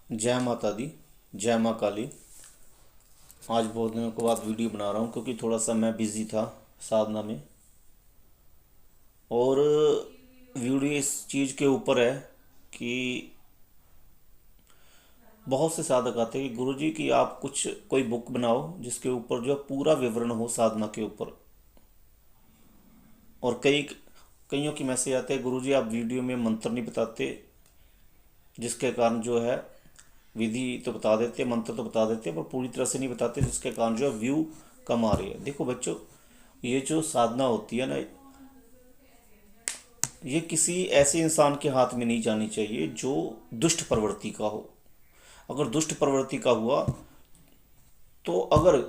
जय माता दी। जय माँ काली। आज बहुत दिनों के बाद वीडियो बना रहा हूँ क्योंकि थोड़ा सा मैं बिज़ी था साधना में। और वीडियो इस चीज़ के ऊपर है कि बहुत से साधक आते हैं कि गुरुजी कि आप कुछ कोई बुक बनाओ जिसके ऊपर जो है पूरा विवरण हो साधना के ऊपर। और कईयों की मैसेज आते हैं गुरुजी आप वीडियो में मंत्र नहीं बताते, जिसके कारण जो है विधि तो बता देते, मंत्र तो बता देते पर पूरी तरह से नहीं बताते, जिसके कारण जो है व्यू कम आ रही है। देखो बच्चों, ये जो साधना होती है ना, ये किसी ऐसे इंसान के हाथ में नहीं जानी चाहिए जो दुष्ट प्रवृत्ति का हो। अगर दुष्ट प्रवृत्ति का हुआ तो अगर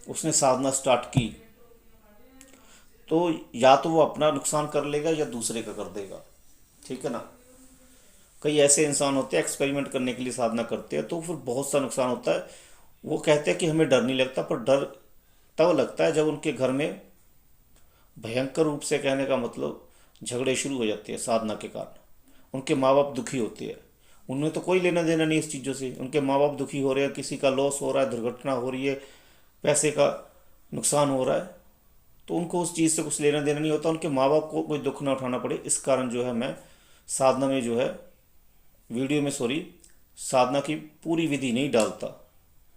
उसने साधना स्टार्ट की तो या तो वो अपना नुकसान कर लेगा या दूसरे का कर देगा। ठीक है ना। कई ऐसे इंसान होते हैं एक्सपेरिमेंट करने के लिए साधना करते हैं तो फिर बहुत सा नुकसान होता है। वो कहते हैं कि हमें डर नहीं लगता, पर डर तब लगता है जब उनके घर में भयंकर रूप से, कहने का मतलब, झगड़े शुरू हो जाते हैं साधना के कारण। उनके माँ बाप दुखी होते हैं, उनमें तो कोई लेना देना नहीं इस चीज़ों से। उनके माँ बाप दुखी हो रहे हैं, किसी का लॉस हो रहा है, दुर्घटना हो रही है, पैसे का नुकसान हो रहा है, तो उनको उस चीज़ से कुछ लेना देना नहीं होता। उनके माँ बाप को कोई दुख ना उठाना पड़े, इस कारण जो है मैं साधना में जो है वीडियो में, सॉरी, साधना की पूरी विधि नहीं डालता।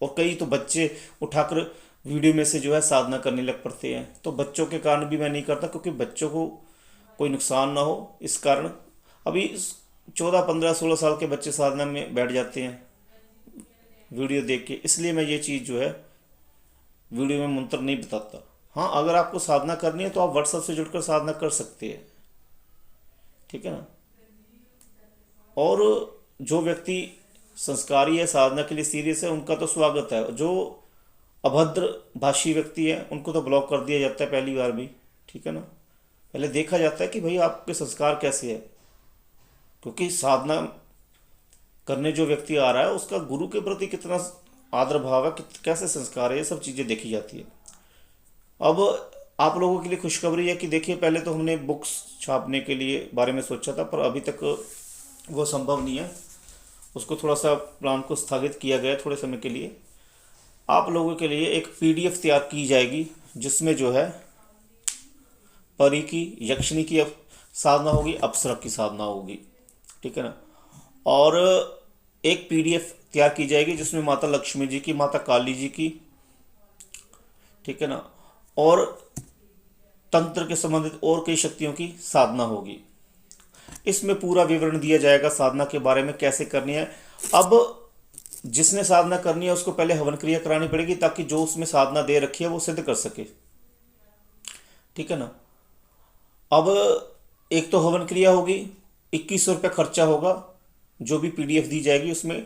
और कई तो बच्चे उठाकर वीडियो में से जो है साधना करने लग पड़ते हैं, तो बच्चों के कारण भी मैं नहीं करता क्योंकि बच्चों को कोई नुकसान ना हो इस कारण। अभी 14 15 16 साल के बच्चे साधना में बैठ जाते हैं वीडियो देख के, इसलिए मैं ये चीज़ जो है वीडियो में मंत्र नहीं बताता। हाँ, अगर आपको साधना करनी है तो आप व्हाट्सएप से जुड़कर साधना कर सकते हैं। ठीक है ना। और जो व्यक्ति संस्कारी है, साधना के लिए सीरियस है, उनका तो स्वागत है। जो अभद्र भाषी व्यक्ति है उनको तो ब्लॉक कर दिया जाता है पहली बार भी। ठीक है ना। पहले देखा जाता है कि भाई आपके संस्कार कैसे है, क्योंकि साधना करने जो व्यक्ति आ रहा है उसका गुरु के प्रति कितना आदर भाव है, कैसे संस्कार है, ये सब चीज़ें देखी जाती है। अब आप लोगों के लिए खुशखबरी है कि देखिए, पहले तो हमने बुक्स छापने के लिए बारे में सोचा था पर अभी तक वो संभव नहीं है। उसको थोड़ा सा प्लान को स्थगित किया गया थोड़े समय के लिए। आप लोगों के लिए एक पीडीएफ तैयार की जाएगी जिसमें जो है परी की, यक्षिणी की साधना होगी, अप्सरा की साधना होगी। ठीक है ना। और एक पीडीएफ तैयार की जाएगी जिसमें माता लक्ष्मी जी की, माता काली जी की, ठीक है ना, और तंत्र के संबंधित और कई शक्तियों की साधना होगी। इसमें पूरा विवरण दिया जाएगा साधना के बारे में कैसे करनी है। अब जिसने साधना करनी है उसको पहले हवन क्रिया करानी पड़ेगी ताकि जो उसमें साधना दे रखी है वो सिद्ध कर सके। ठीक है ना। अब एक तो हवन क्रिया होगी, 2100 रुपये खर्चा होगा। जो भी पीडीएफ दी जाएगी उसमें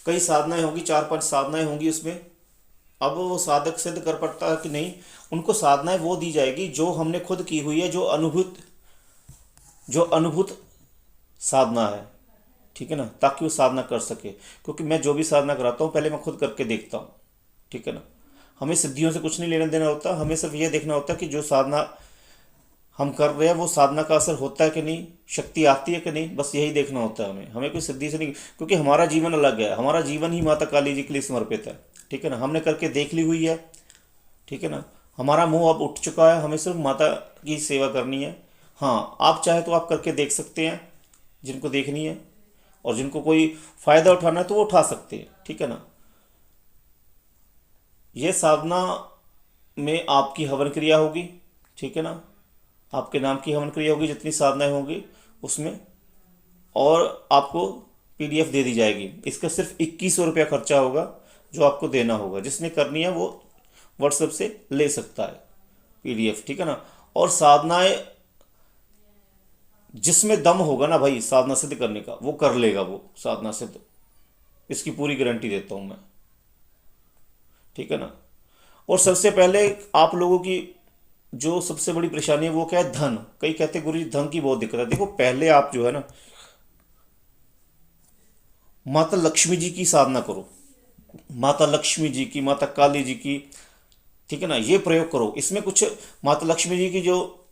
कई साधनाएं होंगी, 4 5 साधनाएं होंगी उसमें। अब वो साधक सिद्ध कर पाता है कि नहीं, उनको साधनाएं वो दी जाएगी जो हमने खुद की हुई है, जो अनुभूत साधना है। ठीक है ना, ताकि वो साधना कर सके। क्योंकि मैं जो भी साधना कराता हूँ पहले मैं खुद करके देखता हूँ। ठीक है ना। हमें सिद्धियों से कुछ नहीं लेना देना होता, हमें सिर्फ ये देखना होता है कि जो साधना हम कर रहे हैं वो साधना का असर होता है कि नहीं, शक्ति आती है कि नहीं, बस यही देखना होता है हमें। हमें कोई सिद्धि से नहीं, क्योंकि हमारा जीवन अलग है, हमारा जीवन ही माता काली जी के लिए समर्पित है। ठीक है ना। हमने करके देख ली हुई है। ठीक है ना। हमारा मुंह अब उठ चुका है, हमें सिर्फ माता की सेवा करनी है। हाँ, आप चाहे तो आप करके देख सकते हैं जिनको देखनी है, और जिनको कोई फ़ायदा उठाना है तो वो उठा सकते हैं। ठीक है ना। ये साधना में आपकी हवन क्रिया होगी। ठीक है ना। आपके नाम की हवन क्रिया होगी, जितनी साधनाएं होंगी उसमें, और आपको पीडीएफ दे दी जाएगी। इसका सिर्फ 2100 रुपया खर्चा होगा जो आपको देना होगा। जिसने करनी है वो व्हाट्सएप से ले सकता है पीडीएफ। ठीक है ना। और साधनाएं जिसमें दम होगा ना भाई साधना सिद्ध करने का, वो कर लेगा वो साधना सिद्ध, इसकी पूरी गारंटी देता हूं मैं। ठीक है ना। और सबसे पहले आप लोगों की जो सबसे बड़ी परेशानी है वो क्या है, धन। कई कहते हैं गुरु जी धन की बहुत दिक्कत है। देखो, पहले आप जो है ना माता लक्ष्मी जी की साधना करो, माता लक्ष्मी जी की, माता काली जी की। ठीक है ना। ये प्रयोग करो। इसमें कुछ माता लक्ष्मी जी की जो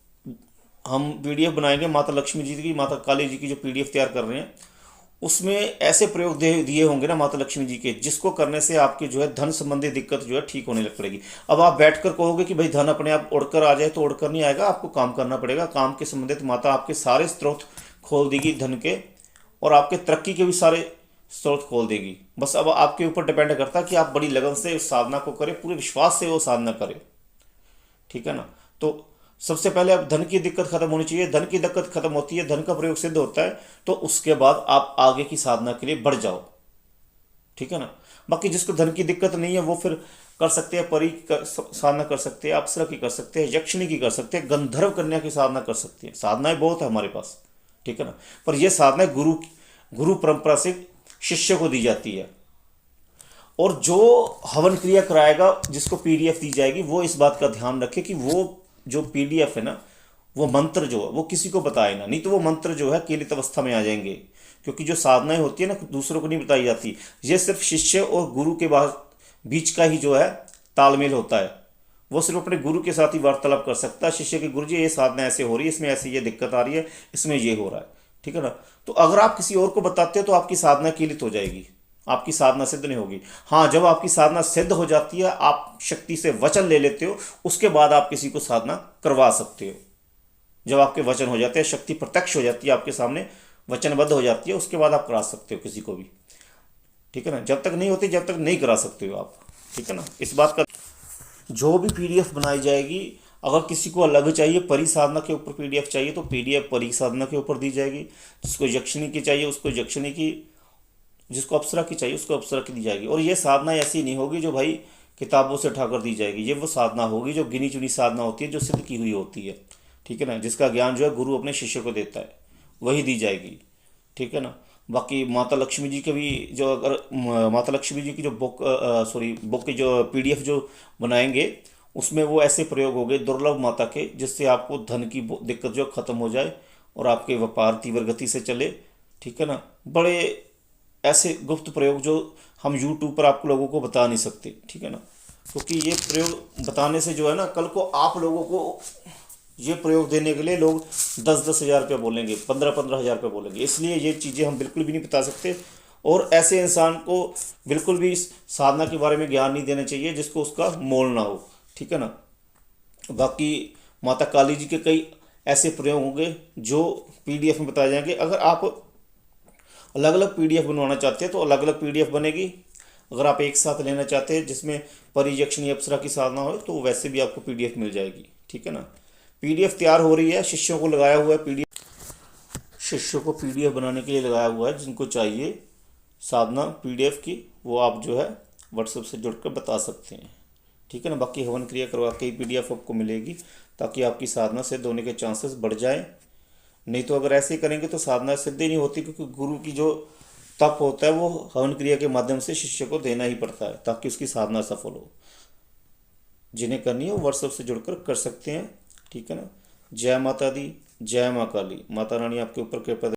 हम पीडीएफ बनाएंगे, माता लक्ष्मी जी की, माता काली जी की जो पीडीएफ तैयार कर रहे हैं, उसमें ऐसे प्रयोग दे दिए होंगे ना माता लक्ष्मी जी के, जिसको करने से आपकी जो है धन संबंधी दिक्कत जो है ठीक होने लग पड़ेगी। अब आप बैठकर कहोगे कि भाई धन अपने आप उड़कर आ जाए, तो उड़कर नहीं आएगा, आपको काम करना पड़ेगा। काम के संबंधित माता आपके सारे स्रोत खोल देगी धन के, और आपके तरक्की के भी सारे स्रोत खोल देगी। बस अब आपके ऊपर डिपेंड करता है कि आप बड़ी लगन से उस साधना को करें, पूरे विश्वास से वो साधना करें, ठीक है ना। तो सबसे पहले अब धन की दिक्कत खत्म होनी चाहिए। धन की दिक्कत खत्म होती है, धन का प्रयोग सिद्ध होता है, तो उसके बाद आप आगे की साधना के लिए बढ़ जाओ, ठीक है ना। बाकी जिसको धन की दिक्कत नहीं है वो फिर कर सकते हैं, परी का साधना कर सकते हैं, अप्सरा की कर सकते हैं, यक्षिणी की कर सकते हैं, गंधर्व कन्या की साधना कर सकते हैं। साधनाएं बहुत है हमारे पास, ठीक है ना। पर यह साधना गुरु गुरु परंपरा से शिष्य को दी जाती है। और जो हवन क्रिया कराएगा, जिसको पीडीएफ दी जाएगी, वो इस बात का ध्यान रखे कि वो जो पीडीएफ है ना, वो मंत्र जो है वो किसी को बताए ना, नहीं तो वो मंत्र जो है केलित अवस्था में आ जाएंगे। क्योंकि जो साधनाएं होती है ना, दूसरों को नहीं बताई जाती, ये सिर्फ शिष्य और गुरु के बीच का ही जो है तालमेल होता है। वो सिर्फ अपने गुरु के साथ ही वार्तालाप कर सकता है। शिष्य के गुरु जी ये साधना ऐसे हो रही है, इसमें ऐसी ये दिक्कत आ रही है, इसमें ये हो रहा है, ठीक है ना। तो अगर आप किसी और को बताते हो तो आपकी साधना केलित हो जाएगी, आपकी साधना सिद्ध नहीं होगी। हाँ, जब आपकी साधना सिद्ध हो जाती है, आप शक्ति से वचन ले लेते हो, उसके बाद आप किसी को साधना करवा सकते हो। जब आपके वचन हो जाते हैं, शक्ति प्रत्यक्ष हो जाती है आपके सामने, वचनबद्ध हो जाती है, उसके बाद आप करा सकते हो किसी को भी, ठीक है ना। जब तक नहीं होती, जब तक नहीं करा सकते हो आप, ठीक है ना। इस बात का जो भी पीडीएफ बनाई जाएगी, अगर किसी को अलग चाहिए, परी साधना के ऊपर पीडीएफ चाहिए, तो पीडीएफ परी साधना के ऊपर दी जाएगी। जिसको यक्षिणी की चाहिए उसको यक्षिणी की, जिसको अप्सरा की चाहिए उसको अप्सरा की दी जाएगी। और ये साधना ऐसी नहीं होगी जो भाई किताबों से उठाकर दी जाएगी। ये वो साधना होगी जो गिनी चुनी साधना होती है, जो सिद्ध की हुई होती है, ठीक है ना। जिसका ज्ञान जो है गुरु अपने शिष्य को देता है, वही दी जाएगी, ठीक है ना। बाकी माता लक्ष्मी जी के भी जो, अगर माता लक्ष्मी जी की जो बुक की जो पीडीएफ जो बनाएंगे, उसमें वो ऐसे प्रयोग हो गए दुर्लभ माता के, जिससे आपको धन की दिक्कत जो खत्म हो जाए और आपके व्यापार तीव्र गति से चले, ठीक है ना। बड़े ऐसे गुप्त प्रयोग जो हम यूट्यूब पर आपको लोगों को बता नहीं सकते, ठीक है ना। क्योंकि ये प्रयोग बताने से जो है ना, कल को आप लोगों को ये प्रयोग देने के लिए लोग 10-10 हज़ार रुपये बोलेंगे, 15-15 हज़ार रुपये बोलेंगे, इसलिए ये चीज़ें हम बिल्कुल भी नहीं बता सकते। और ऐसे इंसान को बिल्कुल भी इस साधना के बारे में ज्ञान नहीं देना चाहिए जिसको उसका मोल ना हो, ठीक है ना। बाकी माता काली जी के कई ऐसे प्रयोग होंगे जो पीडीएफ में बताए जाएंगे। अगर आप अलग अलग पीडीएफ बनवाना चाहते हैं तो अलग अलग पीडीएफ बनेगी। अगर आप एक साथ लेना चाहते हैं जिसमें परियक्षिणी अप्सरा की साधना हो, तो वैसे भी आपको पीडीएफ मिल जाएगी, ठीक है ना। पीडीएफ तैयार हो रही है, शिष्यों को लगाया हुआ है पीडीएफ, शिष्यों को पीडीएफ बनाने के लिए लगाया हुआ है। जिनको चाहिए साधना पीडीएफ की, वो आप जो है व्हाट्सएप से जुड़कर बता सकते हैं, ठीक है ना। बाकी हवन क्रिया करवा के ही पीडीएफ आपको मिलेगी, ताकि आपकी साधना सिद्ध होने के चांसेस बढ़ जाए। नहीं तो अगर ऐसे ही करेंगे तो साधना सिद्ध ही नहीं होती, क्योंकि गुरु की जो तप होता है वो हवन क्रिया के माध्यम से शिष्य को देना ही पड़ता है, ताकि उसकी साधना सफल हो। जिन्हें करनी है वो व्हाट्सएप से जुड़कर कर सकते हैं, ठीक है ना। जय माता दी, जय माँ काली। माता रानी आपके ऊपर कृपा